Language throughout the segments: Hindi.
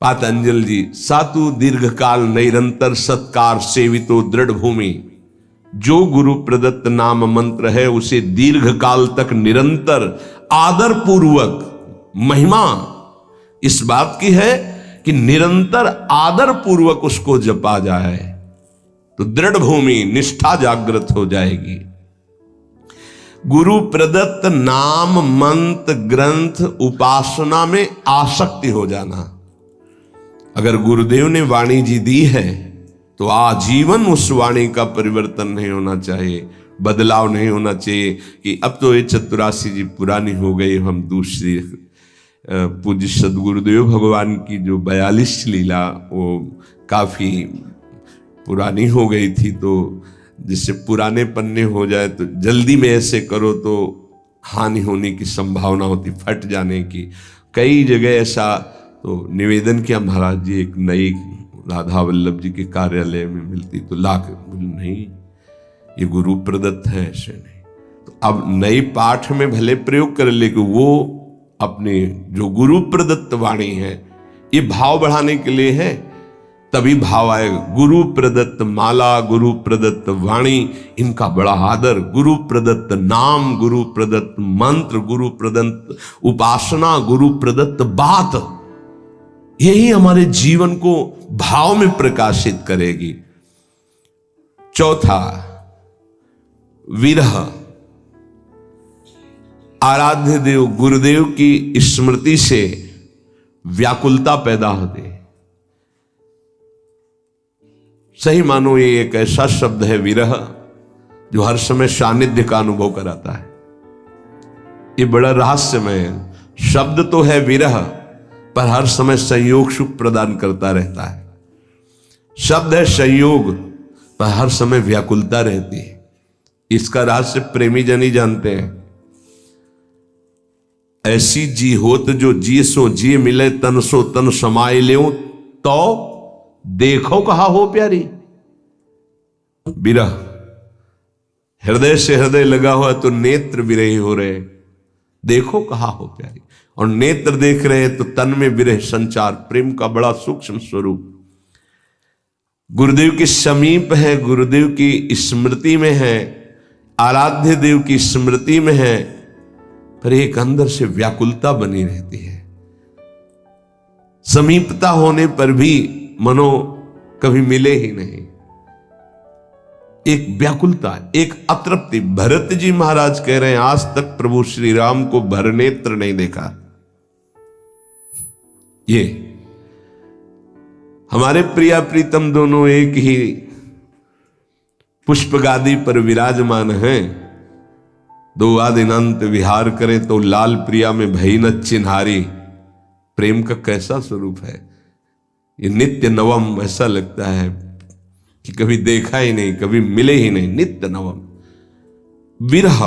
पातंजल जी, सातु दीर्घकाल निरंतर सत्कार सेवितो दृढ़ भूमि। जो गुरु प्रदत्त नाम मंत्र है उसे दीर्घकाल तक निरंतर आदर पूर्वक, महिमा इस बात की है कि निरंतर आदर पूर्वक उसको जपा जाए तो दृढ़ भूमि निष्ठा जागृत हो जाएगी। गुरु प्रदत्त नाम मंत्र ग्रंथ उपासना में आसक्ति हो जाना। अगर गुरुदेव ने वाणी जी दी है तो आजीवन उस वाणी का परिवर्तन नहीं होना चाहिए, बदलाव नहीं होना चाहिए कि अब तो ये चतुरासी जी पुरानी हो गई, हम दूसरी। पूज्य सदगुरुदेव भगवान की जो 42 लीला वो काफी पुरानी हो गई थी, तो जिससे पुराने पन्ने हो जाए तो जल्दी में ऐसे करो तो हानि होने की संभावना होती, फट जाने की। कई जगह ऐसा तो निवेदन किया महाराज जी, एक नई राधा वल्लभ जी के कार्यालय में मिलती तो लाख, नहीं ये गुरु प्रदत्त है, ऐसे नहीं। तो अब नई पाठ में भले प्रयोग कर, लेकिन वो अपने जो गुरु प्रदत्त वाणी है, ये भाव बढ़ाने के लिए है, तभी भाव आएगा। गुरु प्रदत्त माला, गुरु प्रदत्त वाणी, इनका बड़ा आदर, गुरु प्रदत्त नाम, गुरु प्रदत्त मंत्र, गुरु प्रदत्त उपासना, गुरु प्रदत्त बात, यही हमारे जीवन को भाव में प्रकाशित करेगी। चौथा, विरह। आराध्य देव गुरुदेव की स्मृति से व्याकुलता पैदा होती है। सही मानो ये एक ऐसा शब्द है विरह जो हर समय सानिध्य का अनुभव कराता है। ये बड़ा रहस्यमय है। शब्द तो है विरह, पर हर समय संयोग सुख प्रदान करता रहता है। शब्द है संयोग, पर हर समय व्याकुलता रहती है। इसका रहस्य प्रेमी जन ही जानते हैं। ऐसी जी होत जो जी सो जी मिले, तन सो तन समाये ल्यों, तो देखो कहा हो प्यारी। विरह हृदय से हृदय लगा हुआ तो नेत्र विरही हो रहे, देखो कहा हो प्यारी। और नेत्र देख रहे हैं तो तन में विरह संचार, प्रेम का बड़ा सूक्ष्म स्वरूप। गुरुदेव के समीप है, गुरुदेव की स्मृति में है, आराध्य देव की स्मृति में है, पर एक अंदर से व्याकुलता बनी रहती है। समीपता होने पर भी मनो कभी मिले ही नहीं, एक व्याकुलता, एक अतृप्ति। भरत जी महाराज कह रहे हैं आज तक प्रभु श्री राम को भरनेत्र नहीं देखा। ये हमारे प्रिया प्रीतम दोनों एक ही पुष्प गादी पर विराजमान हैं। दो आदिनंत विहार करे तो लाल प्रिया में भई न चिन्हारी। प्रेम का कैसा स्वरूप है ये, नित्य नवम। ऐसा लगता है कि कभी देखा ही नहीं, कभी मिले ही नहीं, नित्य नवम। विरह।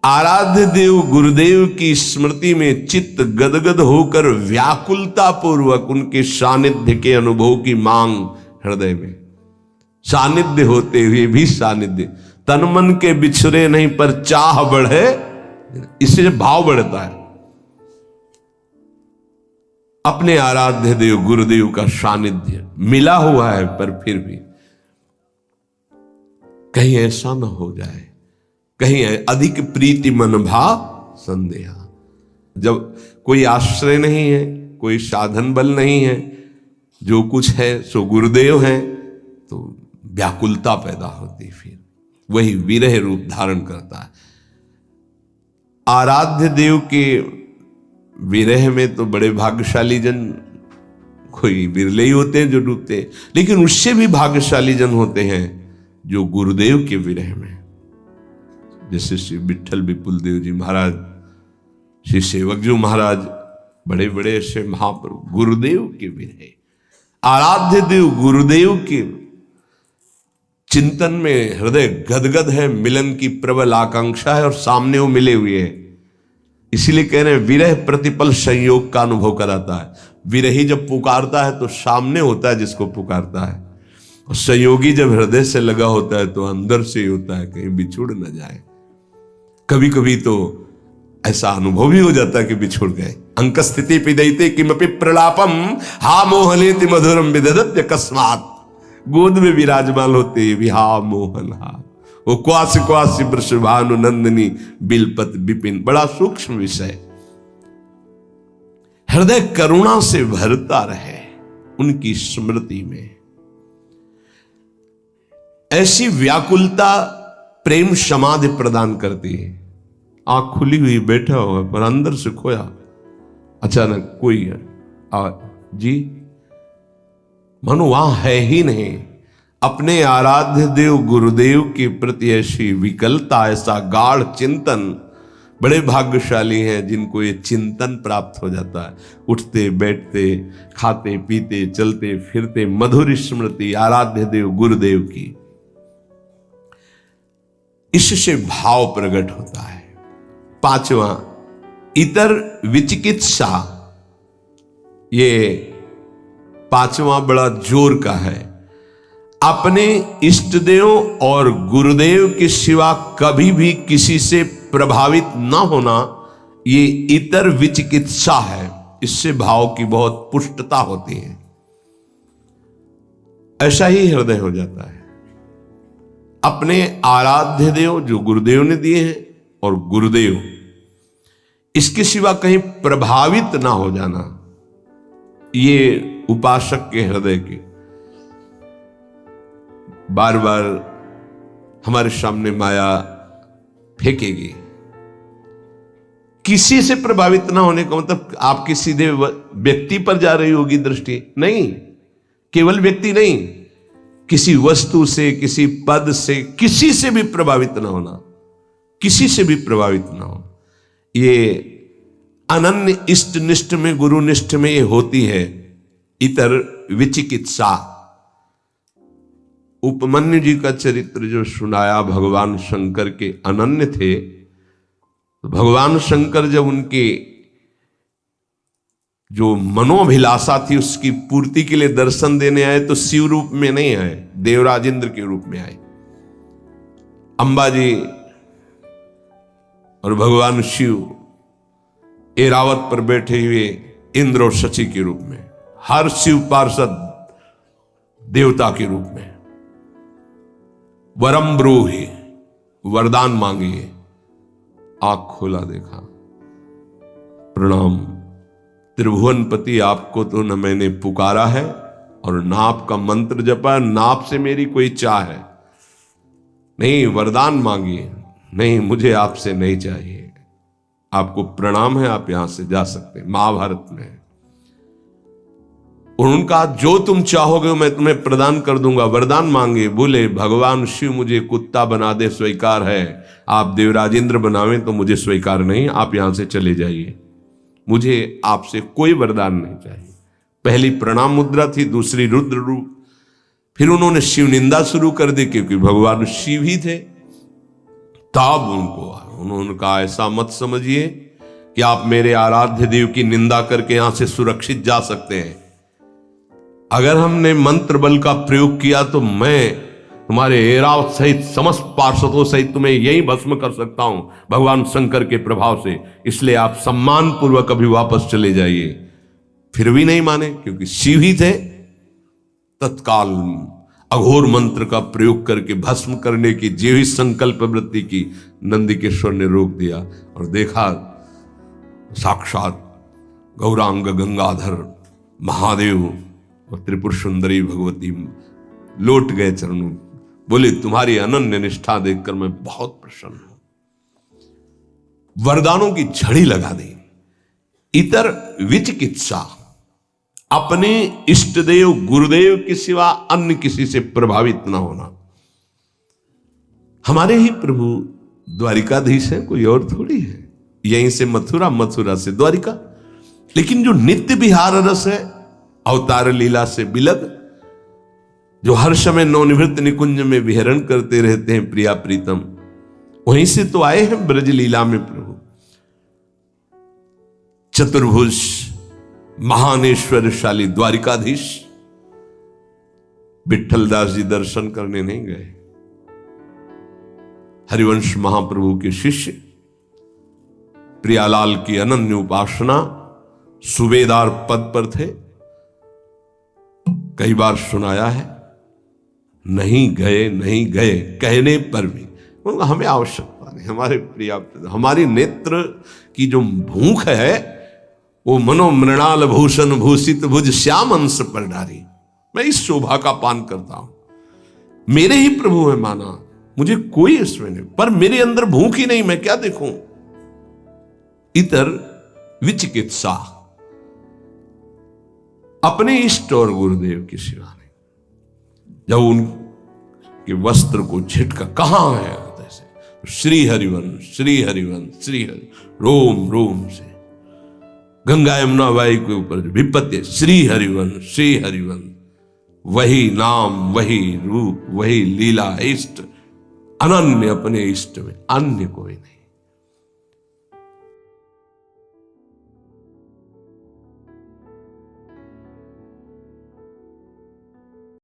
आराध्य देव गुरुदेव की स्मृति में चित्त गदगद होकर व्याकुलता पूर्वक उनके सानिध्य के अनुभव की मांग हृदय में। सानिध्य होते हुए भी सानिध्य, तन मन के बिछड़े नहीं पर चाह बढ़े, इससे भाव बढ़ता है। अपने आराध्य देव गुरुदेव का सानिध्य मिला हुआ है, पर फिर भी कहीं ऐसा न हो जाए, कहीं अधिक प्रीति मन भाव संदेहा। जब कोई आश्रय नहीं है, कोई साधन बल नहीं है, जो कुछ है सो गुरुदेव है, तो व्याकुलता पैदा होती, फिर वही विरह रूप धारण करता है। आराध्य देव के विरह में तो बड़े भाग्यशाली जन, कोई बिरले ही होते हैं जो डूबते हैं, लेकिन उससे भी भाग्यशाली जन होते हैं जो गुरुदेव के विरह में, जैसे श्री विठल विपुल देव जी महाराज, श्री सेवक जी महाराज, बड़े बड़े ऐसे महाप्रभु गुरुदेव के विरह। आराध्य देव गुरुदेव के चिंतन में हृदय गदगद है, मिलन की प्रबल आकांक्षा है और सामने वो मिले हुए हैं। इसीलिए कह रहे हैं विरह प्रतिपल संयोग का अनुभव कराता है। विरही जब पुकारता है तो सामने होता है जिसको पुकारता है, और संयोगी जब हृदय से लगा होता है तो अंदर से ही होता है, कहीं बिछुड़ न जाए। कभी कभी तो ऐसा अनुभव भी हो जाता कि बिछुड़ गए। अंक स्थिति पिदयते किमपि प्रलापम हा मोहलेति मधुरम विदधत्य अकस्मात। गोद में विराजमान होते भी हा मोहन हा, वो क्वास क्वास वृषभानु नंदिनी बिलपत विपिन। बड़ा सूक्ष्म विषय। हृदय करुणा से भरता रहे उनकी स्मृति में। ऐसी व्याकुलता प्रेम समाधि प्रदान करती है। आंख खुली हुई बैठा हुआ पर अंदर से खोया, अचानक कोई जी मनो वहां है ही नहीं। अपने आराध्य देव गुरुदेव के प्रति ऐसी विकलता, ऐसा गाढ़ चिंतन। बड़े भाग्यशाली हैं जिनको ये चिंतन प्राप्त हो जाता है। उठते बैठते, खाते पीते, चलते फिरते मधुर स्मृति आराध्य देव गुरुदेव की। इससे भाव प्रकट होता है। पांचवा, इतर विचिकित्सा। ये पांचवा बड़ा जोर का है। अपने इष्ट देव और गुरुदेव के सिवा कभी भी किसी से प्रभावित न होना, ये इतर विचिकित्सा है। इससे भाव की बहुत पुष्टता होती है। ऐसा ही हृदय हो जाता है। अपने आराध्य देव जो गुरुदेव ने दिए हैं और गुरुदेव, इसके सिवा कहीं प्रभावित ना हो जाना, ये उपासक के हृदय के बार बार हमारे सामने माया फेंकेगी। किसी से प्रभावित ना होने का मतलब आपकी सीधे व्यक्ति पर जा रही होगी दृष्टि, नहीं। केवल व्यक्ति नहीं, किसी वस्तु से, किसी पद से, किसी से भी प्रभावित ना होना, किसी से भी प्रभावित ना हो। ये अनन्य इष्ट निष्ठ में, गुरु निष्ठ में ये होती है इतर विचिकित्सा। उपमन्यु जी का चरित्र जो सुनाया, भगवान शंकर के अनन्य थे। तो भगवान शंकर जब उनके जो मनोभिलाषा थी उसकी पूर्ति के लिए दर्शन देने आए तो शिव रूप में नहीं आए, देवराजेंद्र के रूप में आए। अंबाजी और भगवान शिव ऐरावत पर बैठे हुए इंद्र और शची के रूप में, हर शिव पार्षद देवता के रूप में। वरम ब्रूहि, वरदान मांगिए। आंख खोला, देखा, प्रणाम त्रिभुवनपति, आपको तो न मैंने पुकारा है और ना आपका मंत्र जपा, ना आपसे मेरी कोई चाह है। नहीं, वरदान मांगिए। नहीं, मुझे आपसे नहीं चाहिए, आपको प्रणाम है, आप यहां से जा सकते हैं। महाभारत में उनका जो तुम चाहोगे मैं तुम्हें प्रदान कर दूंगा। वरदान मांगे, बोले भगवान शिव मुझे कुत्ता बना दे स्वीकार है, आप देवराजेंद्र बनावें तो मुझे स्वीकार नहीं, आप यहां से चले जाइए, मुझे आपसे कोई वरदान नहीं चाहिए। पहली प्रणाम मुद्रा थी, दूसरी रुद्र रूप। फिर उन्होंने शिव निंदा शुरू कर दी क्योंकि भगवान शिव ही थे। तब उन्होंने कहा ऐसा मत समझिए कि आप मेरे आराध्य देव की निंदा करके यहां से सुरक्षित जा सकते हैं। अगर हमने मंत्र बल का प्रयोग किया तो मैं तुम्हारे ऐरावत सहित समस्त पार्षदों सहित तुम्हें यही भस्म कर सकता हूं भगवान शंकर के प्रभाव से, इसलिए आप सम्मान पूर्वक अभी वापस चले जाइए। फिर भी नहीं माने क्योंकि शिव ही थे। तत्काल अघोर मंत्र का प्रयोग करके भस्म करने की जीवित संकल्प वृत्ति की नंदिकेश्वर ने रोक दिया और देखा साक्षात गौरांग गंगाधर महादेव और त्रिपुर सुंदरी भगवती लौट गए चरणों। बोले तुम्हारी अनन्य निष्ठा देखकर मैं बहुत प्रसन्न हूं। वरदानों की झड़ी लगा दी। इतर विचिकित्सा, अपने इष्ट देव गुरुदेव के सिवा अन्य किसी से प्रभावित ना होना। हमारे ही प्रभु द्वारिकाधीश है, कोई और थोड़ी है। यहीं से मथुरा, मथुरा से द्वारिका। लेकिन जो नित्य विहार रस है, अवतार लीला से बिलग, जो हर समय नवनिवृत्त निकुंज में विहरण करते रहते हैं प्रिया प्रीतम, वहीं से तो आए हैं ब्रज लीला में प्रभु। चतुर्भुज महानेश्वरशाली द्वारिकाधीश विठ्ठलदास जी दर्शन करने नहीं गए। हरिवंश महाप्रभु के शिष्य प्रियालाल की अनन्य उपासना, सूबेदार पद पर थे, कई बार सुनाया है, नहीं गए कहने पर भी हमें आवश्यकता नहीं। हमारे प्रिया, हमारी नेत्र की जो भूख है वो मनो मृणाल भूषण भूषित भुज श्याम अंश पर डारी। मैं इस शोभा का पान करता हूं, मेरे ही प्रभु है माना, मुझे कोई इसमें नहीं, पर मेरे अंदर भूख ही नहीं, मैं क्या देखूं। इतर विचिकित्सा, अपने इष्ट और गुरुदेव की सिवा नहीं। जब उनके वस्त्र को झटका, कहां है ऐसे, श्री हरिवंश श्री हरिवंश श्री हरि, रोम रोम से गंगा यमुना बाई के ऊपर विपत्ति, श्री हरिवंश श्री हरिवंश, वही नाम वही रूप वही लीला, इष्ट अनन्य, अपने इष्ट में अन्य कोई नहीं।